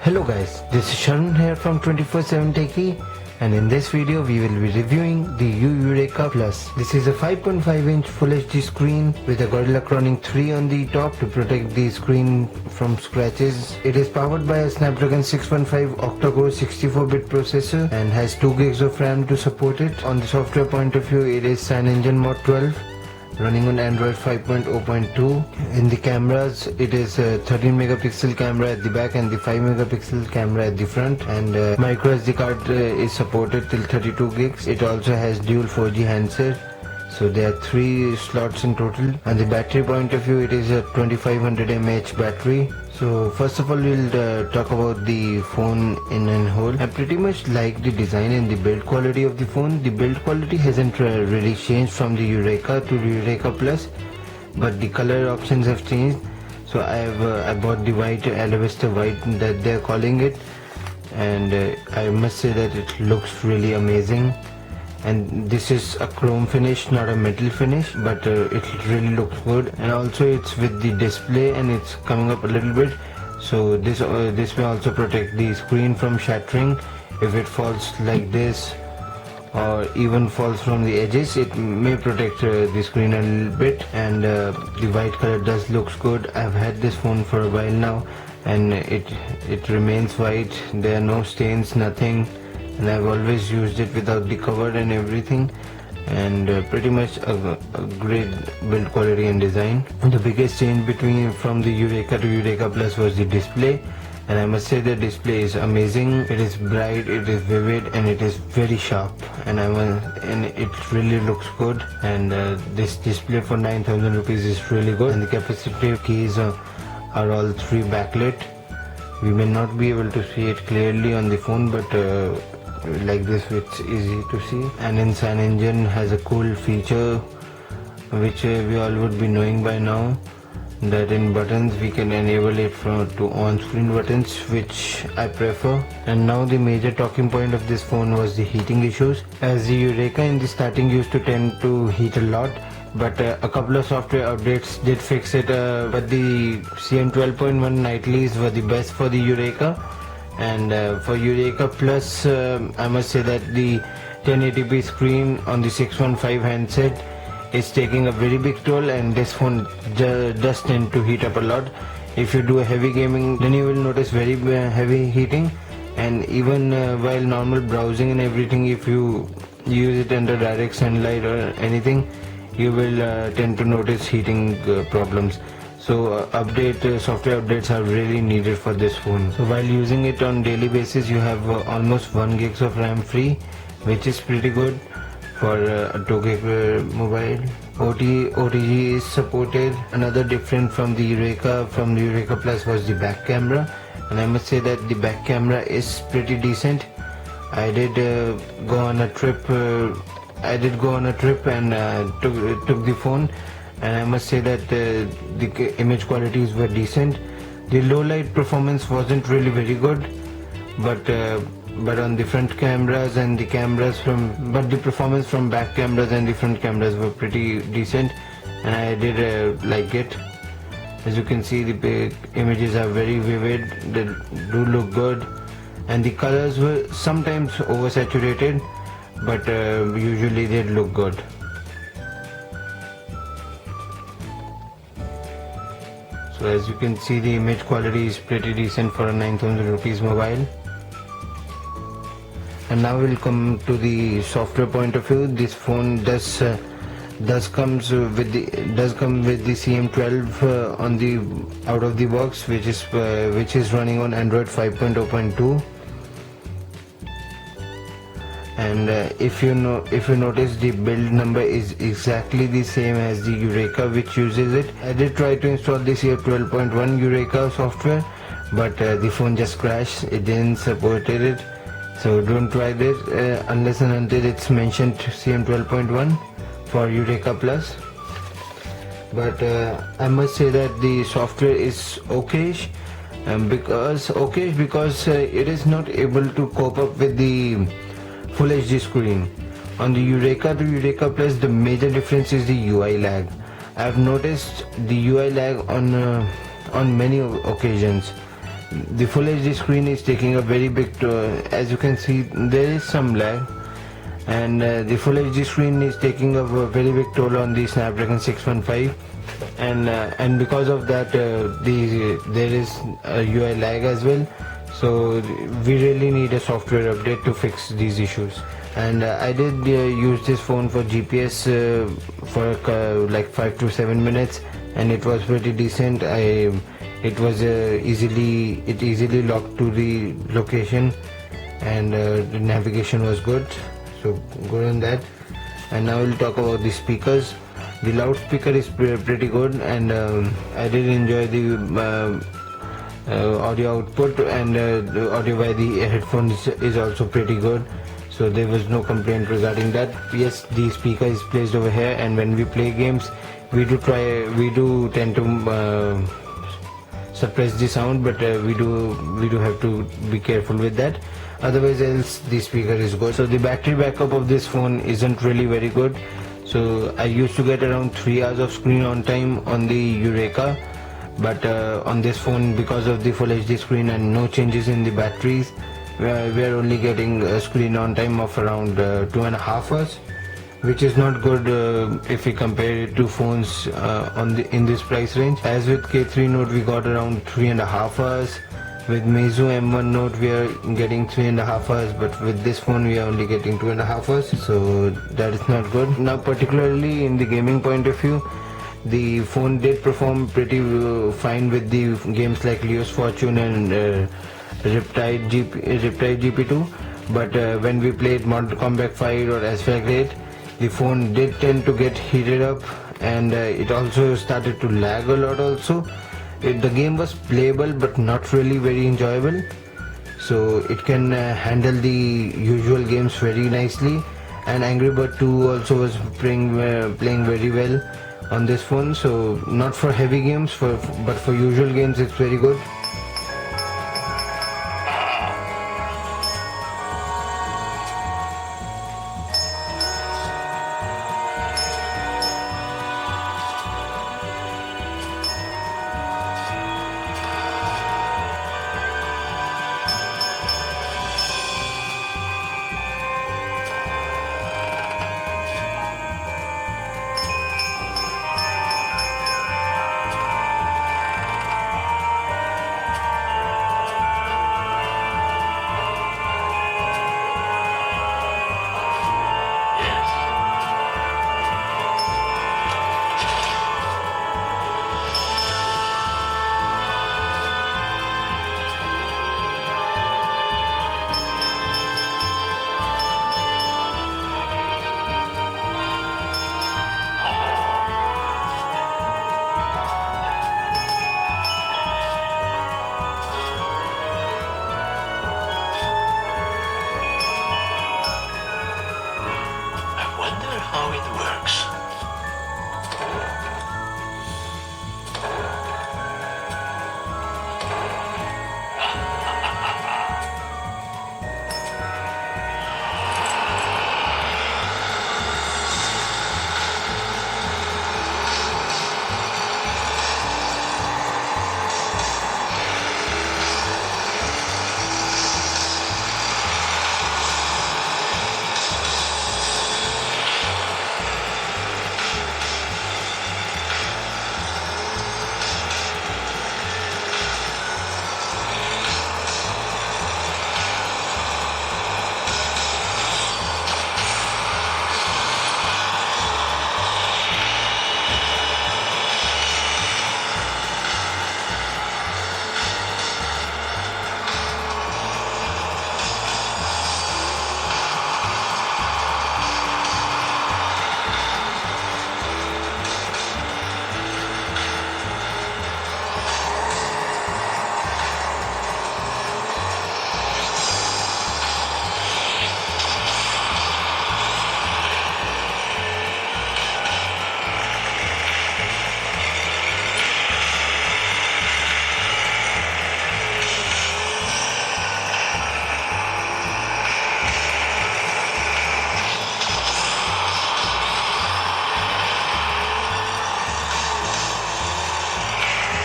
Hello guys, this is Sharon here from 24/7 Techie, and in this video we will be reviewing the Yu Yureka Plus. This is a 5.5-inch Full HD screen with a Gorilla Croning 3 on the top to protect the screen from scratches. It is powered by a Snapdragon 615 octa-core 64-bit processor and has 2 gigs of RAM to support it. On the software point of view, it is CyanogenMod Mod 12. Running on Android 5.0.2. In the cameras, it is a 13 megapixel camera at the back and the 5 megapixel camera at the front, and micro SD card is supported till 32 gigs. It also has dual 4G handset, so there are 3 slots in total. On the battery point of view, it is a 2500 mAh battery. So first of all, we'll talk about the phone in and whole. I pretty much like the design and the build quality of the phone. The build quality hasn't really changed from the Yureka to the Yureka Plus, but the color options have changed. So I bought the white, Alabaster white that they're calling it, and I must say that it looks really amazing. And this is a chrome finish, not a metal finish, but it really looks good. And also it's with the display and it's coming up a little bit, so this may also protect the screen from shattering. If it falls like this or even falls from the edges, it may protect the screen a little bit. And the white color does looks good. I've had this phone for a while now and it remains white. There are no stains, nothing, and I've always used it without the cover and everything, and pretty much a great build quality and design. And the biggest change from the Yureka to Yureka Plus was the display, and I must say the display is amazing. It is bright, it is vivid, and it is very sharp, and it really looks good. And this display for 9,000 rupees is really good, and the capacitive keys are all 3 backlit. We may not be able to see it clearly on the phone, but like this it's easy to see. And in CyanogenMod has a cool feature which we all would be knowing by now, that in buttons we can enable it to on-screen buttons, which I prefer. And now the major talking point of this phone was the heating issues, as the Yureka in the starting used to tend to heat a lot, but a couple of software updates did fix it. But the CM12.1 nightlies were the best for the Yureka. And for Yureka Plus, I must say that the 1080p screen on the 615 handset is taking a very big toll, and this phone does tend to heat up a lot. If you do a heavy gaming, then you will notice very heavy heating, and even while normal browsing and everything, if you use it under direct sunlight or anything, you will tend to notice heating problems. So software updates are really needed for this phone. So while using it on daily basis, you have almost 1 gigs of RAM free, which is pretty good for a 2 gig mobile. OTG is supported. Another different from the Yureka Plus was the back camera, and I must say that the back camera is pretty decent. I did go on a trip. And took the phone, and I must say that the image qualities were decent. The low light performance wasn't really very good, but on the front cameras and the performance from back cameras and the front cameras were pretty decent, and I did like it. As you can see, the images are very vivid, they do look good, and the colors were sometimes oversaturated, but usually they look good. So as you can see, the image quality is pretty decent for a 9,000 rupees mobile. And now we'll come to the software point of view. This phone does come with the CM12 on the out of the box, which is running on Android 5.0.2. And if you notice, the build number is exactly the same as the Yureka, which uses it. I did try to install the CM12.1 Yureka software, but the phone just crashed. It didn't support it, so don't try this unless and until it's mentioned CM12.1 for Yureka Plus. But I must say that the software is okayish, because it is not able to cope up with the Full HD screen. On the Yureka to Yureka Plus, the major difference is the UI lag. I've noticed the UI lag on many occasions. the full HD screen is taking a very big as you can see there is some lag, and the full HD screen is taking a very big toll on the Snapdragon 615, and because of that there is a UI lag as well. So we really need a software update to fix these issues. And I did use this phone for GPS for like 5 to 7 minutes, and it was pretty decent. It was easily locked to the location, and the navigation was good, so good on that. And now we'll talk about the speakers. The loudspeaker is pretty good, and I did enjoy the audio output, and the audio by the headphones is also pretty good, so there was no complaint regarding that. Yes, the speaker is placed over here, and when we play games we do tend to suppress the sound, but we do have to be careful with that, otherwise else the speaker is good. So the battery backup of this phone isn't really very good. So I used to get around 3 hours of screen on time on the Yureka, but on this phone, because of the full HD screen and no changes in the batteries, we are only getting a screen on time of around 2.5 hours, which is not good if we compare it to phones in this price range. As with K3 Note we got around 3.5 hours. With Meizu M1 Note we are getting 3.5 hours, but with this phone we are only getting 2.5 hours, so that is not good. Now particularly in the gaming point of view, the phone did perform pretty fine with the games like Leo's Fortune and Riptide GP2, but when we played Mortal Kombat 5 or Asphalt 8, the phone did tend to get heated up, and it also started to lag a lot also. The game was playable but not really very enjoyable, so it can handle the usual games very nicely. And Angry Bird 2 also was playing very well on this phone, so not for heavy games, but for usual games it's very good.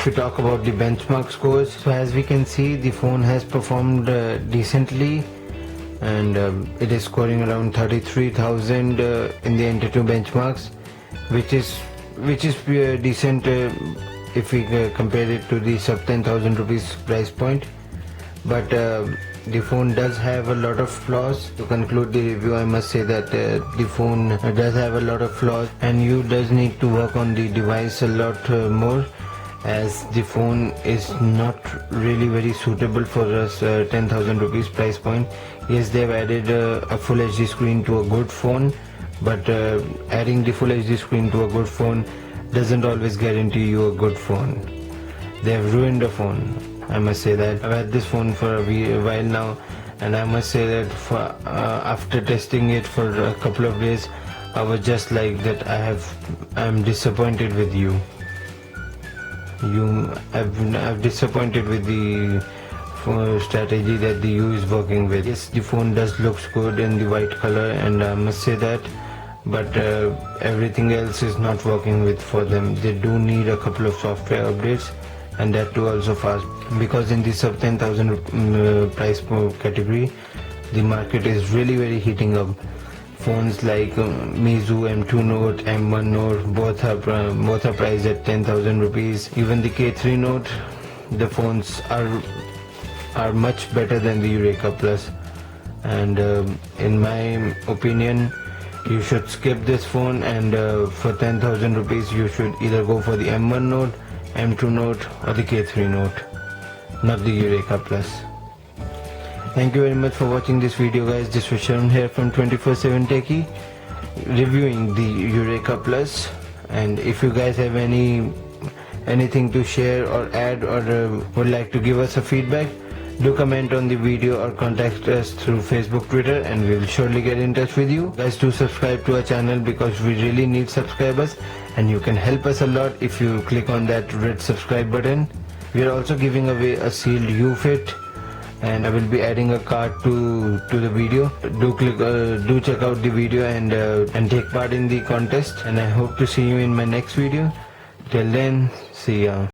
if we talk about the benchmark scores, so as we can see, the phone has performed decently, and it is scoring around 33,000 in the Enter 2 benchmarks, which is decent if we compare it to the sub 10,000 rupees price point. But the phone does have a lot of flaws. To conclude the review, I must say that the phone does have a lot of flaws, and you does need to work on the device a lot more, as the phone is not really very suitable for us 10,000 rupees price point. Yes, they've added a full HD screen to a good phone, but adding the full HD screen to a good phone doesn't always guarantee you a good phone. They have ruined the phone. I must say that. I've had this phone for a while now, and I must say that after testing it for a couple of days, I was just like that. I'm disappointed with you. I've disappointed with the strategy that the U is working with. Yes, the phone does looks good in the white color, and I must say that, but everything else is not working with for them. They do need a couple of software updates, and that too also fast, because in the sub 10,000 price category, the market is really very heating up. Phones like Meizu M2 Note, M1 Note, both are priced at 10,000 rupees. Even the K3 Note, the phones are much better than the Yureka Plus, and in my opinion, you should skip this phone, and for 10,000 rupees you should either go for the M1 Note, M2 Note or the K3 Note, not the Yureka Plus. Thank you very much for watching this video, guys. This was Sharon here from 24/7 Techie reviewing the Yureka Plus, and if you guys have anything to share or add, or would like to give us a feedback, do comment on the video or contact us through Facebook, Twitter, and we will surely get in touch with you. Guys, do subscribe to our channel, because we really need subscribers, and you can help us a lot if you click on that red subscribe button. We are also giving away a sealed U Fit, and I will be adding a card to the video. Do check out the video and take part in the contest, and I hope to see you in my next video. Till then, see ya.